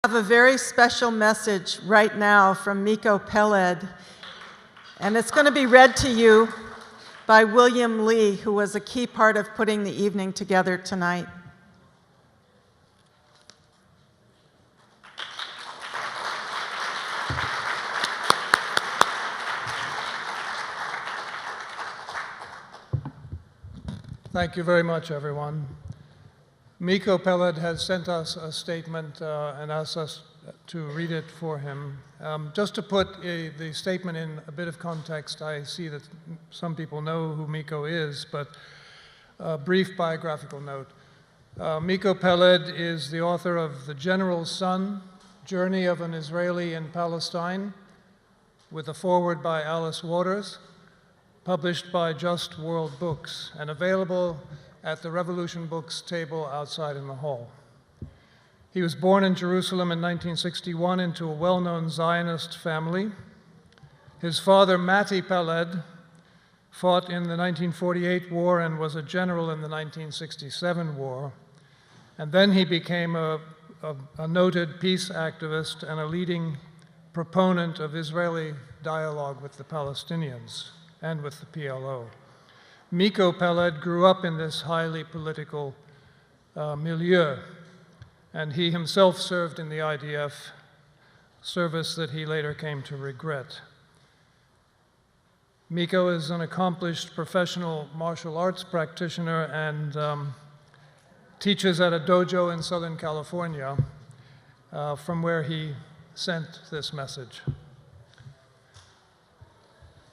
I have a very special message right now from Miko Peled, and it's going to be read to you by William Lee, who was a key part of putting the evening together tonight. Thank you very much, everyone. Miko Peled has sent us a statement and asked us to read it for him. Just to put the statement in a bit of context, I see that some people know who Miko is, but a brief biographical note. Miko Peled is the author of The General's Son, Journey of an Israeli in Palestine, with a foreword by Alice Waters, published by Just World Books, and available at the Revolution Books table outside in the hall. He was born in Jerusalem in 1961 into a well-known Zionist family. His father, Mati Peled, fought in the 1948 war and was a general in the 1967 war. And then he became a noted peace activist and a leading proponent of Israeli dialogue with the Palestinians and with the PLO. Miko Peled grew up in this highly political milieu, and he himself served in the IDF, service that he later came to regret. Miko is an accomplished professional martial arts practitioner and teaches at a dojo in Southern California, from where he sent this message.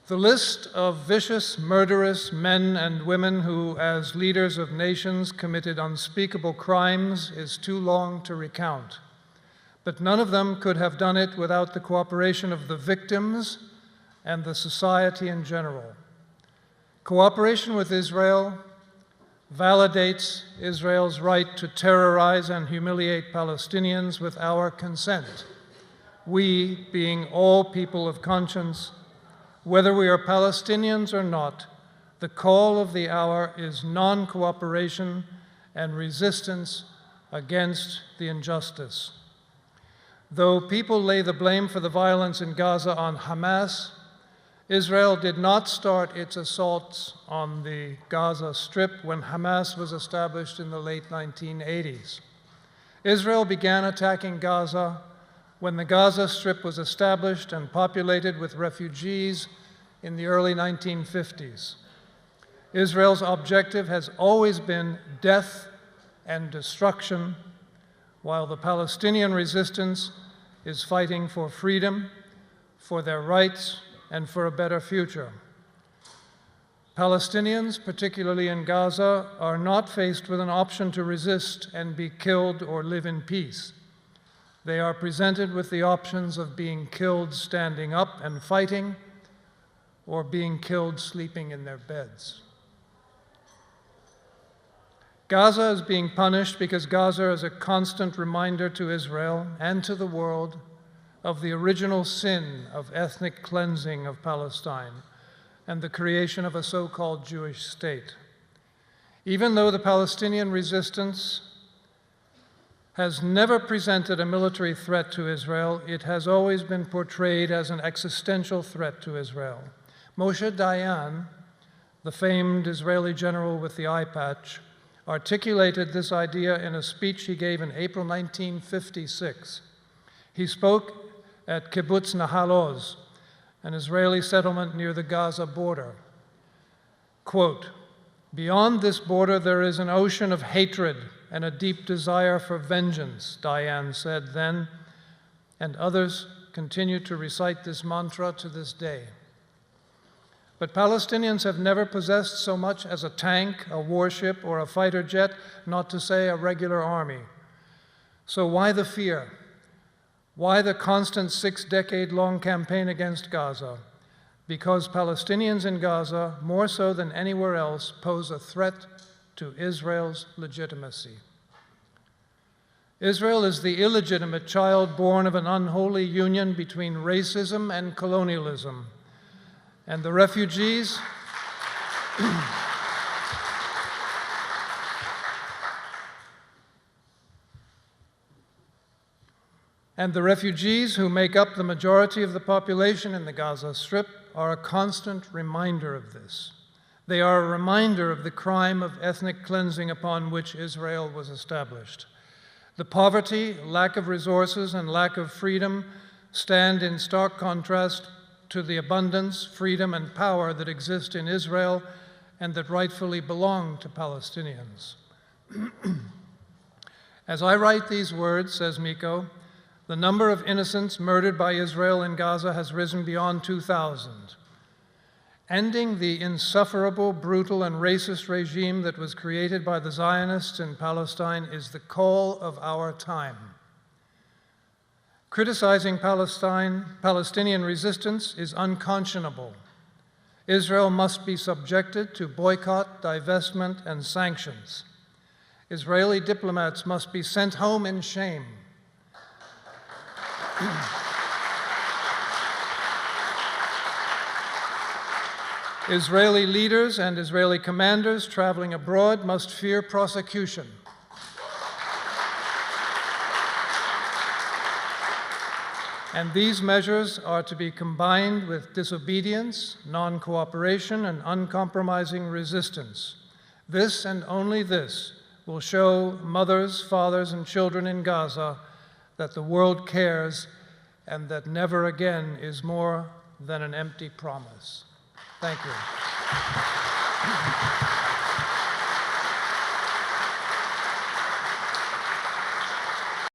The list of vicious, murderous men and women who, as leaders of nations, committed unspeakable crimes is too long to recount. But none of them could have done it without the cooperation of the victims and the society in general. Cooperation with Israel validates Israel's right to terrorize and humiliate Palestinians with our consent. We, being all people of conscience, whether we are Palestinians or not, the call of the hour is non-cooperation and resistance against the injustice. Though people lay the blame for the violence in Gaza on Hamas, Israel did not start its assaults on the Gaza Strip when Hamas was established in the late 1980s. Israel began attacking Gaza when the Gaza Strip was established and populated with refugees in the early 1950s. Israel's objective has always been death and destruction, while the Palestinian resistance is fighting for freedom, for their rights, and for a better future. Palestinians, particularly in Gaza, are not faced with an option to resist and be killed or live in peace. They are presented with the options of being killed standing up and fighting, or being killed sleeping in their beds. Gaza is being punished because Gaza is a constant reminder to Israel and to the world of the original sin of ethnic cleansing of Palestine and the creation of a so-called Jewish state. Even though the Palestinian resistance has never presented a military threat to Israel, it has always been portrayed as an existential threat to Israel. Moshe Dayan, the famed Israeli general with the eye patch, articulated this idea in a speech he gave in April 1956. He spoke at Kibbutz Nahal Oz, an Israeli settlement near the Gaza border. Quote, "Beyond this border there is an ocean of hatred and a deep desire for vengeance," Dayan said then, and others continue to recite this mantra to this day. But Palestinians have never possessed so much as a tank, a warship, or a fighter jet, not to say a regular army. So why the fear? Why the constant 6-decade-long campaign against Gaza? Because Palestinians in Gaza, more so than anywhere else, pose a threat to Israel's legitimacy. Israel is the illegitimate child born of an unholy union between racism and colonialism. And the refugees And the refugees who make up the majority of the population in the Gaza Strip are a constant reminder of this. They are a reminder of the crime of ethnic cleansing upon which Israel was established. The poverty, lack of resources, and lack of freedom stand in stark contrast to the abundance, freedom, and power that exist in Israel and that rightfully belong to Palestinians. As I write these words, says Miko, the number of innocents murdered by Israel in Gaza has risen beyond 2,000. Ending the insufferable, brutal, and racist regime that was created by the Zionists in Palestine is the call of our time. Criticizing Palestinian resistance is unconscionable. Israel must be subjected to boycott, divestment, and sanctions. Israeli diplomats must be sent home in shame. Israeli leaders and Israeli commanders traveling abroad must fear prosecution. And these measures are to be combined with disobedience, non-cooperation, and uncompromising resistance. This and only this will show mothers, fathers, and children in Gaza that the world cares and that never again is more than an empty promise. Thank you.